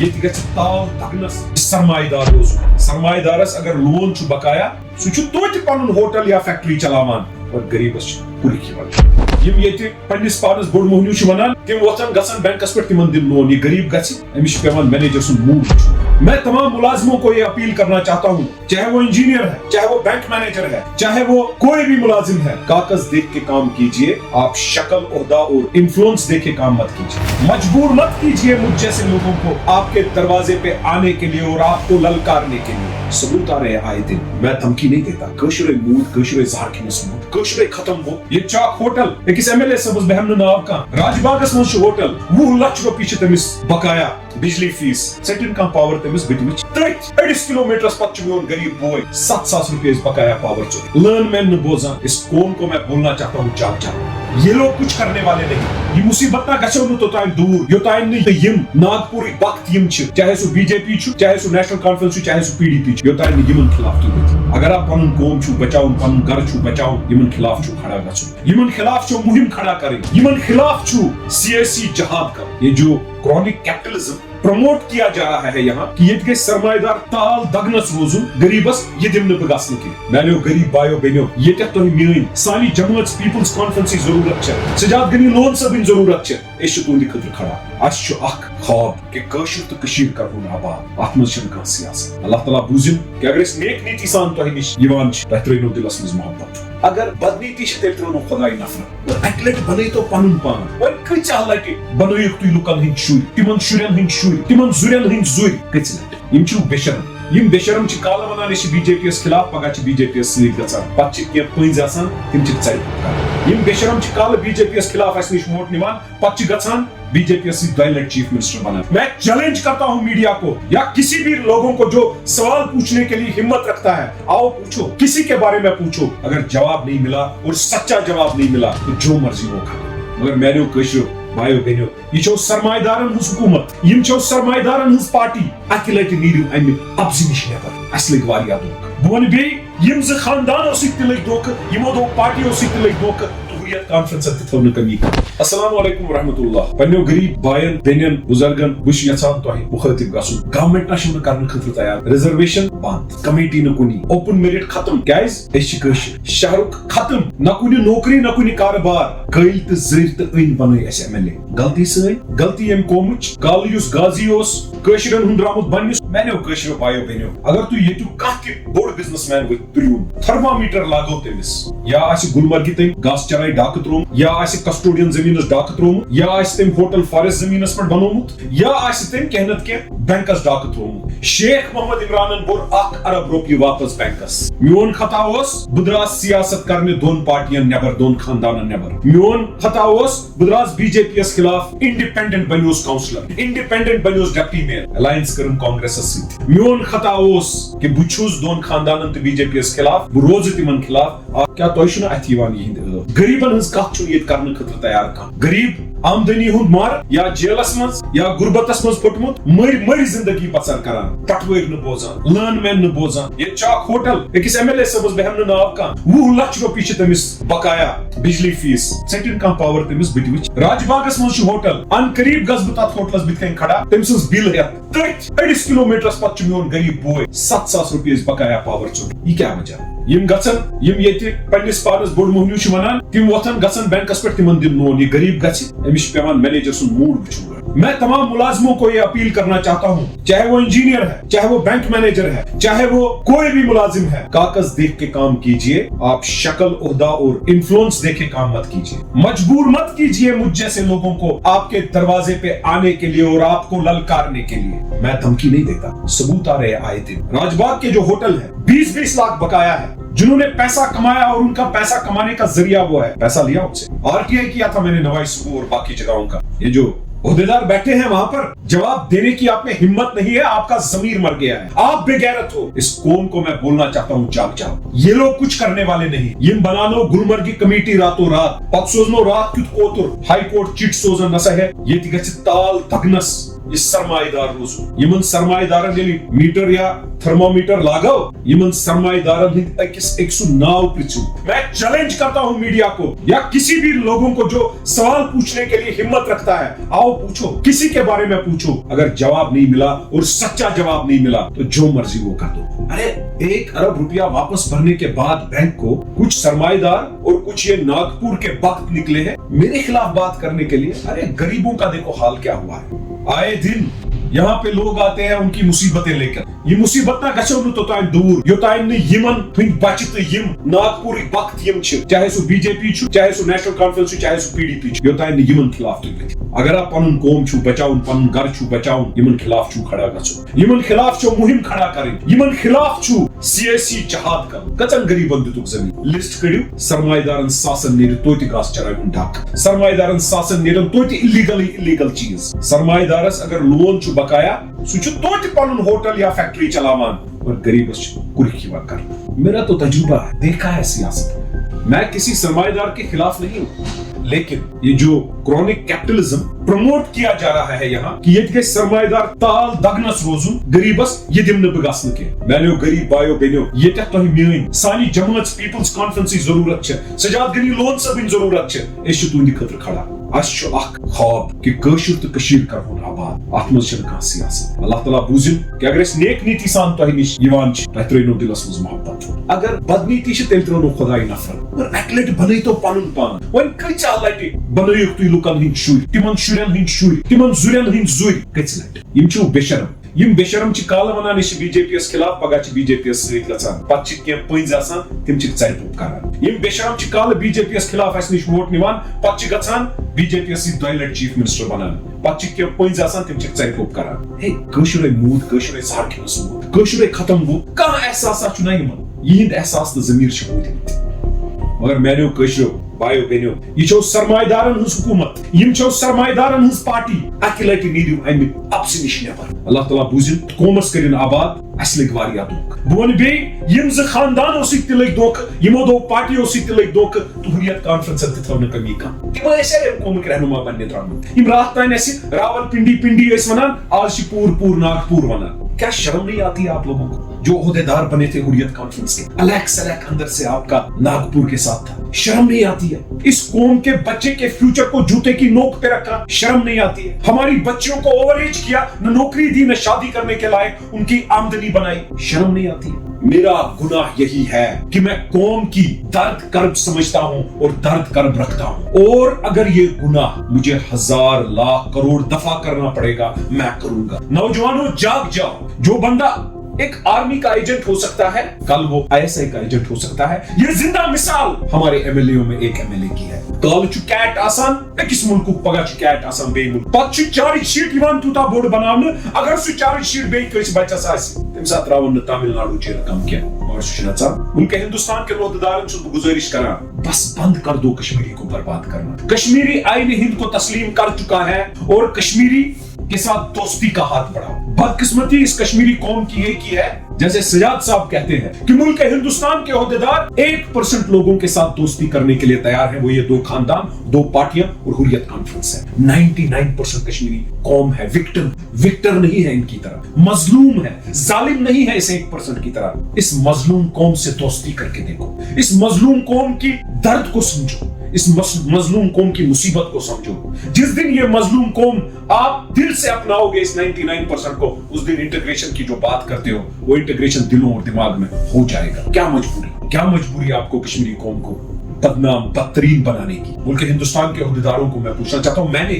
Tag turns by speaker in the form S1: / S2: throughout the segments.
S1: یہ گژھِ تال دگنس سرمایہ دار روزُن سرمایہ دارس اگر لون چھُ بقایا سُہ چھُ توتہِ پنُن ہوٹل یا فیکٹری چلاوان اور غریبس چھُ کُلۍ کھٮ۪وان یم ییٚتہِ پننِس پانس بوٚڑ موہنیو چھُ ونان تِم وۄتھن گژھن بینکس پٮ۪ٹھ تِمن دِن لون یہ غریب گژھِ أمِس چھُ پیوان مینیجر سُنٛد موٗڈ وٕچھُن میں تمام ملازموں کو یہ اپیل کرنا چاہتا ہوں چاہے وہ انجینئر ہے چاہے وہ بینک مینیجر ہے چاہے وہ کوئی بھی ملازم ہے کاغذ دیکھ کے کام کیجئے آپ شکل عہدہ اور انفلوئنس دیکھ کے کام مت کیجئے مجبور مت کیجئے مجھ جیسے لوگوں کو آپ کے دروازے پہ آنے کے لیے اور آپ کو للکارنے کے لیے ثبوت آ رہے آئے دن میں دھمکی نہیں دیتا کٲشرے موٗد کٲشرے زہرکھنس موٗد کٲشرے ختم ہو یہ چاک ہوٹل أکِس MLA صٲبس بہم نہٕ ناو کانٛہہ راج باغس منٛز چھُ ہوٹل 20 لچھ رۄپیہِ چھِ تٔمِس بقایا بجلی فیس ژٔٹِن کانٛہہ پاور تٔمِس بہٕ دِمہٕ تٔتھۍ أڑِس کلومیٹرس پتہٕ چھُ میون غریب بوے 7,000 روپیے بقایا پاور ژوٚٹ لٲن مین نہٕ بوزان اس قوم کو میں بولنا چاہتا ہوں چاک چاک یہ لوگ کچھ کرنے والے نہیں یہ مصیبت نہ گژھو نہٕ توٚتام دوٗر یوٚتام نہٕ یم ناگپورٕکۍ بخت یم چھِ چاہے سُہ BJP چھُ چاہے سُہ نیشنل کانفرنس چھُ چاہے سُہ PDP چھُ یوٚتام نہٕ یمن خلاف تُہۍ ؤتھِو اگر آپ پنُن قوم چھُو بچاوُن پنُن گرٕ چھُو بچاوُن یمن خلاف چھُو کھڑا گژھُن یمن خلاف چھُو مہم کھڑا کرٕنۍ یمن خلاف چھُو سیاسی جہاد کرُن یہ جو کرونک کیپٹلزم پروموٹ کیا جا رہا ہے یہاں کہ یہ گژھِ سرمایہ دار تال دگنس روزُن غریبس یہ دِمہٕ نہٕ بہٕ گژھنہٕ کینٛہہ میانیو غریب بایو بیٚنیو ییٚتٮ۪تھ تۄہہِ میٲنۍ سانہِ جمٲژ پیپلز کانفرنسٕچ ضروٗرت چھےٚ سجاد غنی لون صٲبٕنۍ ضروٗرت چھےٚ أسۍ چھِ تُہنٛدِ خٲطرٕ کھڑا اَسہِ چھُ اکھ خواب کہ کٲشُر تہٕ کٔشیٖر کرہون آباد اتھ منٛز چھنہٕ کانٛہہ سیاست اللہ تعالیٰ بوٗزِن کہ اگر أسۍ نیک نیتی سان تۄہہِ نِش یِوان چھِ تۄہہِ ترٛٲینو دِلس منٛز محبت اگر بدنیتی چھِ تیٚلہِ ترٛٲونو خۄداے نفرت اور اکہِ لٹہِ بنٲیتو پنُن پان وۄنۍ کۭژاہ لٹہِ بنٲیِکھ تُہۍ لُکن ہٕنٛدۍ شُرۍ تِمن شُرٮ۪ن ہٕنٛدۍ شُرۍ تِمن زُرٮ۪ن ہٕنٛدۍ زُرۍ کٔژِ لٹہِ یم چھِو بے شرم یم بے شرم چھِ کالہٕ ونان أسۍ چھِ BJP یس خلاف پگاہ چھِ BJP یس سۭتۍ گژھان پتہٕ چھِ کینٛہہ پٔنٛزۍ آسان تِم چھِ ژرِ کران یم بے شرم چھِ کالہٕ BJP یس خلاف اسہِ نِش ووٹ نِوان پتہٕ چھِ گژھان BJP یس سۭتۍ 2 لٹہِ چیف منسٹر بنان میں چیلنج کرتا ہوں میڈیا کو یا کسی بھی لوگوں کو جو سوال پوچھنے کے لیے ہمت رکھتا ہے آؤ پوچھو کسی کے بارے میں پوچھو اگر جواب نہیں ملا اور سچا جواب نہیں ملا تو جو مرضی وہ کرو مگر میانیو کٲشرو بایو بیٚنیو یہ چھو سرمایہ دارن ہٕنٛز حکوٗمت یم چھو سرمایہ دارن ہٕنٛز پارٹی اکہِ لٹہِ نیٖرِو امہِ قبضہٕ نِش نٮ۪بر اسہِ لٔگۍ واریاہ دھوکہٕ بہٕ وَنہٕ بیٚیہِ یم زٕ خاندانو سۭتۍ تہِ لٔگۍ دھوکہٕ یمو دوٚپ پارٹیو سۭتۍ تہِ لٔگۍ دھوکہٕ حریت کانفرنسن تہِ تھٲو نہٕ کمی السلام علیکم ورحمۃ اللہ پننیو غریب بایَن بیٚنٮ۪ن بُزرگن بہٕ چھُس یژھان تۄہہِ مُخٲطب گژھُن گورمنٹ نہ چھُنہٕ کرنہٕ خٲطرٕ تیار ریزرویشن بند کمیٹی نہٕ کُنی اوپن میرٹ ختم کیازِ أسۍ چھِ کٲشِر شہرُک ختم نہ کُنہِ نوکری نہ کُنہِ کارٕبار قٲیل تہٕ زٔرۍ تہٕ أنۍ بنٲے اَسہِ MLA غلطی سٲنۍ غلطی ییٚمہِ قومٕچ کالہٕ یُس غازی اوس کٲشرٮ۪ن ہُنٛد درامُت بننہِ میانیو کٲشرو بایو بیٚنیو اگر تُہۍ ییٚتیُک کانٛہہ تہِ بوٚڑ بزنس مین تُلِہون تھرمامیٹر لاگو تٔمِس یا آسہِ گُلمرگہِ تٔمۍ گاسہٕ چراے ڈاکہٕ ترومُت یا آسہِ کسٹوڈین زٔمیٖنس ڈاکہٕ ترومُت یا آسہِ تٔمۍ ہوٹل فارسٹ زٔمیٖنس پٮ۪ٹھ بنومُت یا آسہِ تٔمۍ کینٛہہ نتہٕ کینٛہہ بینکس ڈاکہٕ ترومُت شیخ محمد عمرانن بوٚر 1 ارب رۄپیہِ واپس بینکس میون خطا اوس بہٕ دراس سیاست کرنہِ 2 پارٹین نٮ۪بر 2 خاندانن نٮ۪بر میون خطا اوس بہٕ دراس BJP یس خلاف انڈِپینڈنٹ بنیوس کاؤنسلر انڈِپینڈنٹ بنیوس ڈپٹی میئر الائنس کٔرٕم کانگریسس سۭتۍ میون خطا اوس کہ بہٕ چھُس 2 خاندانن تہٕ BJP یس خلاف بہٕ روزٕ تِمن خلاف کیاہ تۄہہِ چھُنہٕ اتھِ یِوان یِہنٛدِ غریبن ہٕنٛز کتھ چھُنہٕ ییٚتہِ کرنہٕ خٲطرٕ تیار کانٛہہ غریب آمدنی ہُنٛد مر یا جیلس منٛز یا غربتس منٛز پھُٹمُت مٔرۍ زندگی بسر کران پٹوٲرۍ نہٕ بوزان لٲن مین نہٕ بوزان ییٚتہِ چھُ اکھ ہوٹل أکِس MLA صٲبس بہم نہٕ ناو کانٛہہ 20 لچھ رۄپیہِ چھِ تٔمِس بقایا بجلی فیس ژٔٹِن کانٛہہ پاور تٔمِس بہٕ تہِ وٕچھ راج باغس منٛز چھُ ہوٹل ان قریب گژھٕ بہٕ تتھ ہوٹلس بٕتھِ کنۍ کھڑا تٔمۍ سٕنٛز بِل ہٮ۪تھ تٔتھۍ أڑِس کلومیٹرس پتہٕ چھُ میون غریب بوے 7,000 روپیے بقایا پاور ژوٚٹ یہِ کیاہ وجہ یم گژھن یم ییٚتہِ پننِس پانس بوٚڑ موہنیو چھُ ونان تِم وۄتھن گژھن بینکس پٮ۪ٹھ تِمن دِن لون یہ غریب گژھِ أمِس چھُ پیوان مینیجر سُنٛد موٗڈ وٕچھُن میں تمام ملازموں کو یہ اپیل کرنا چاہتا ہوں چاہے وہ انجینئر ہے چاہے وہ بینک مینیجر ہے چاہے وہ کوئی بھی ملازم ہے کاغذ دیکھ کے کام کیجئے آپ شکل عہدہ اور انفلوئنس دیکھ کے کام مت کیجئے مجبور مت کیجئے مجھ جیسے لوگوں کو آپ کے دروازے پہ آنے کے لیے اور آپ کو للکارنے کے لیے میں دھمکی نہیں دیتا ثبوت آ رہے آئے دن راج باغ کے جو ہوٹل ہے 20-20 لاکھ بقایا ہے جنہوں نے پیسہ کمایا اور ان کا پیسہ کمانے کا ذریعہ وہ ہے پیسہ لیا ان سے RTI کیا تھا میں نے نوائی سکو اور باقی جگہوں کا یہ جو عہدیدار بیٹھے ہیں وہاں پر جواب دینے کی آپ میں ہمت نہیں ہے آپ کا ضمیر مر گیا ہے آپ بے غیرت ہو اس قوم کو میں بولنا چاہتا ہوں چاک چاک یہ لوگ کچھ کرنے والے نہیں یم بنانو گلمرگی کمیٹی راتوں رات پت سوزنو رات کیُتھ کوتر ہائی کورٹ چٹ سوزن نسا ہے یہ گژھِ تال دگنس یہ سرمایہ دار روزو یمن سرمایہ دارن یلی میٹر یا تھرمومیٹر لاگو یمن سرمایہ دارن ہند ایک سو ناو پرچو میں چیلنج کرتا ہوں میڈیا کو یا کسی بھی لوگوں کو جو سوال پوچھنے کے لیے ہمت رکھتا ہے آؤ پوچھو کسی کے بارے میں پوچھو اگر جواب نہیں ملا اور سچا جواب نہیں ملا تو جو مرضی وہ کر دو ارے 1 ارب روپیہ واپس بھرنے کے بعد بینک کو کچھ سرمایہ دار اور کچھ یہ ناگپور کے وقت نکلے ہیں میرے خلاف بات کرنے کے لیے ارے غریبوں کا دیکھو حال کیا ہوا ہے آئے دن یہاں پہ لوگ آتے ہیں ان کی مصیبتیں لے کر یہ مصیبت نہ گژھو نہ توتان دور یوتان نہ یمن ہند بچہ تو یم ناگپور وقت یم چھ چاہے سو بی جے پی چھ چاہے سو نیشنل کانفرنس چھ چاہے سو پی ڈی پی چھ یوتان نہ یمن خلاف تو اگر آپ پنن قوم چھو بچاؤن پنن گھر چھو بچاؤن یمن خلاف چھو کھڑا گژھو یمن خلاف چھو مہم کھڑا کریں یمن خلاف چھو سیاسی جہاد کرن کچن غریبن دتک زمین لسٹ کڑیو سرمایہ دارن ساسن نیر توتہ گاس چراون ڈاک سرمایہ دارن ساسن نیرن توتہ الیگل چیز سرمایہ دارس اگر لون چھو بقایا سو چھو توتہ پنن ہوٹل یا فیکٹری چلاوان اور غریبس کلک یوان کر میرا تو تجربہ ہے دیکھا ہے سیاست میں کسی سرمایہ دار کے خلاف نہیں ہوں لیکن یہ جو کرونک کیپٹلزم پروموٹ کیا جا رہا ہے یہاں کہ یہ سرمایہ دار تال دگنس روزن غریبس یہ دم بگس نکے میانو غریب بایو بینو یہ تو میٲنۍ سانی جماعت پیپلز کانفرنس ضرورت ہے سجاد غنی لون صٲبن ضرورت ہے اس تہندِ خٲطرٕ کھڑا اس اخ خواب کہ کٲشُر تہٕ کٔشیٖر کرہون آباد اتھ منٛز چھنہٕ کانٛہہ سیاست اللہ تعالیٰ بوٗزِن کہ اگر أسۍ نیک نیتی سان تۄہہِ نِش یِوان چھِ تۄہہِ ترٛٲینو دِلس منٛز محبت اگر بدنیتی چھِ تیٚلہِ ترٛٲونو خۄداے نفرت مگر اکہِ لٹہِ بنٲیتو پنُن پان وۄنۍ کۭژاہ لٹہِ بنٲیِکھ تُہۍ لُکن ہٕنٛدۍ شُرۍ تِمن شُرٮ۪ن ہٕنٛدۍ شُرۍ تِمن زُرٮ۪ن ہٕنٛدۍ زُرۍ کٔژِ لٹہِ یِم چھِو بے شرم یم بے شرم چھ کالہ ونان یہ بی جے پی یس خلاف پگہ چھ بی جے پی یس سۭتۍ گژھان پتہٕ چھِ کینٛہہ پٔنٛزۍ آسان تِم چھِ ژرِ پوٚپ کران یم بے شرم چھ کالہ بی جے پی یس خلاف اسہِ نِش ووٹ نِوان پتہٕ چھِ گژھان بی جے پی یس سۭتۍ 2 لٹہِ چیف منسٹر بنان پتہٕ چھِ کینٛہہ پٔنٛزۍ آسان تِم چھِ ژرِ پوٚپ کران ہے کٲشُرے موٗد کٲشُرے زارکھنس موٗد کٲشُرے ختم گوٚو کانٛہہ احساسا چھُنہ یِمن یِہنٛدۍ احساس تہٕ ضمیٖر چھِ موٗدمٕتۍ مگر میانیو کٲشرو بایو بینیو یہ چھو سرمایہ دارن ہنٛز حکومت یم چھو سرمایہ دارن ہنٛز پارٹی اکہِ لٹہِ نیرِو امہِ اپسہِ نِش نٮ۪بر اللہ تعالیٰ بوٗزِن قومس کٔرِن آباد اسہِ لٔگۍ واریاہ دھوکہٕ بہٕ ونہٕ بیٚیہِ یم زٕ خاندانو سۭتۍ تہِ لٔگۍ دھوکہٕ یمو دوٚپ پارٹیو سۭتۍ تہِ لٔگۍ دھوکہٕ تہٕ حریت کانفرنسن تہِ تھٲو نہٕ کٔمی کانٛہہ تِم ٲسۍ امہِ قومٕکۍ رہنما بننہِ درٛامٕتۍ یم راتھ تانۍ اسہِ راول پنڈی ٲسۍ ونان آز چھِ پوٗر ناگپور ونان کیا شرم نہیں آتی ہے آپ لوگوں کو جو عہدیدار بنے تھے حریت کانفرنس کے الیک سلیک اندر سے آپ کا ناگپور کے ساتھ تھا شرم نہیں آتی ہے اس قوم کے بچے کے فیوچر کو جوتے کی نوک پہ رکھا شرم نہیں آتی ہے ہماری بچیوں کو اوور ایج کیا نہ نوکری دی نہ شادی کرنے کے لائق ان کی آمدنی بنائی شرم نہیں آتی ہے میرا گناہ یہی ہے کہ میں قوم کی درد کرب سمجھتا ہوں اور درد کرب رکھتا ہوں اور اگر یہ گناہ مجھے 1000 لاکھ کروڑ دفع کرنا پڑے گا میں کروں گا نوجوانوں جاگ جاؤ جو بندہ ایک آرمی کا ایجنٹ ہو سکتا ہے کل وہ ISI کا ایجنٹ ہو سکتا ہے یہ زندہ مثال ہمارے MLA میں ایک MLA کی ہے کال چھ کیٹ آسان اکس ملک پگہ چھ کیٹ آسان بے ملک پت چھ چارج شیٹ یوان توتا بوڑ بناون اگر سہ چارج شیٹ بے کس بچس آس تم سات تراون تامل ناڈو چھ رقم کیا اور سہ نژان ملک ہندوستان کے عہدیدارن چھ گزارش کران بس بند کر دو کشمیری کو برباد کرنا کشمیری آئین ہند کو تسلیم کر چکا ہے اور کشمیری کے ساتھ دوستی کا ہاتھ بڑھاؤ بدقسمتی اس کشمیری قوم کی ایک ہی ہے جیسے سجاد صاحب کہتے ہیں کہ ملک ہندوستان کے عہدیدار 1% لوگوں کے ساتھ دوستی کرنے کے لیے تیار ہیں وہ یہ 2 خاندان 2 پارٹیاں اور حریت کانفرنس ہے 99% کشمیری قوم ہے وکٹر نہیں ہے ان کی طرح مظلوم ہے ظالم نہیں ہے اس 1% کی طرح اس مظلوم قوم سے دوستی کر کے دیکھو اس مظلوم قوم کی درد کو سمجھو اس مظلوم قوم کی مصیبت کو سمجھو جس دن یہ مظلوم قوم آپ دل سے اپناؤ گے اس 99% کو اس دن انٹیگریشن کی جو بات کرتے ہو وہ انٹیگریشن دلوں اور دماغ میں ہو جائے گا کیا مجبوری آپ کو کشمیری قوم کو بدنام بدترین بنانے کی ملک ہندوستان کے عہدیداروں کو میں پوچھنا چاہتا ہوں میں نے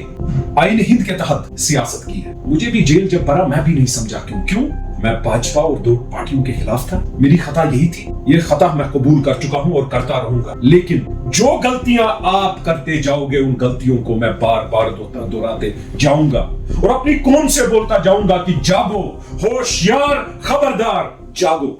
S1: آئین ہند کے تحت سیاست کی ہے مجھے بھی جیل جب بھرا میں بھی نہیں سمجھا کیوں میں بھاجپا اور 2 پارٹیوں کے خلاف تھا میری خطا یہی تھی یہ خطا میں قبول کر چکا ہوں اور کرتا رہوں گا لیکن جو غلطیاں آپ کرتے جاؤ گے ان غلطیوں کو میں بار بار دہراتے جاؤں گا اور اپنی قوم سے بولتا جاؤں گا کہ جاگو ہوشیار خبردار جاگو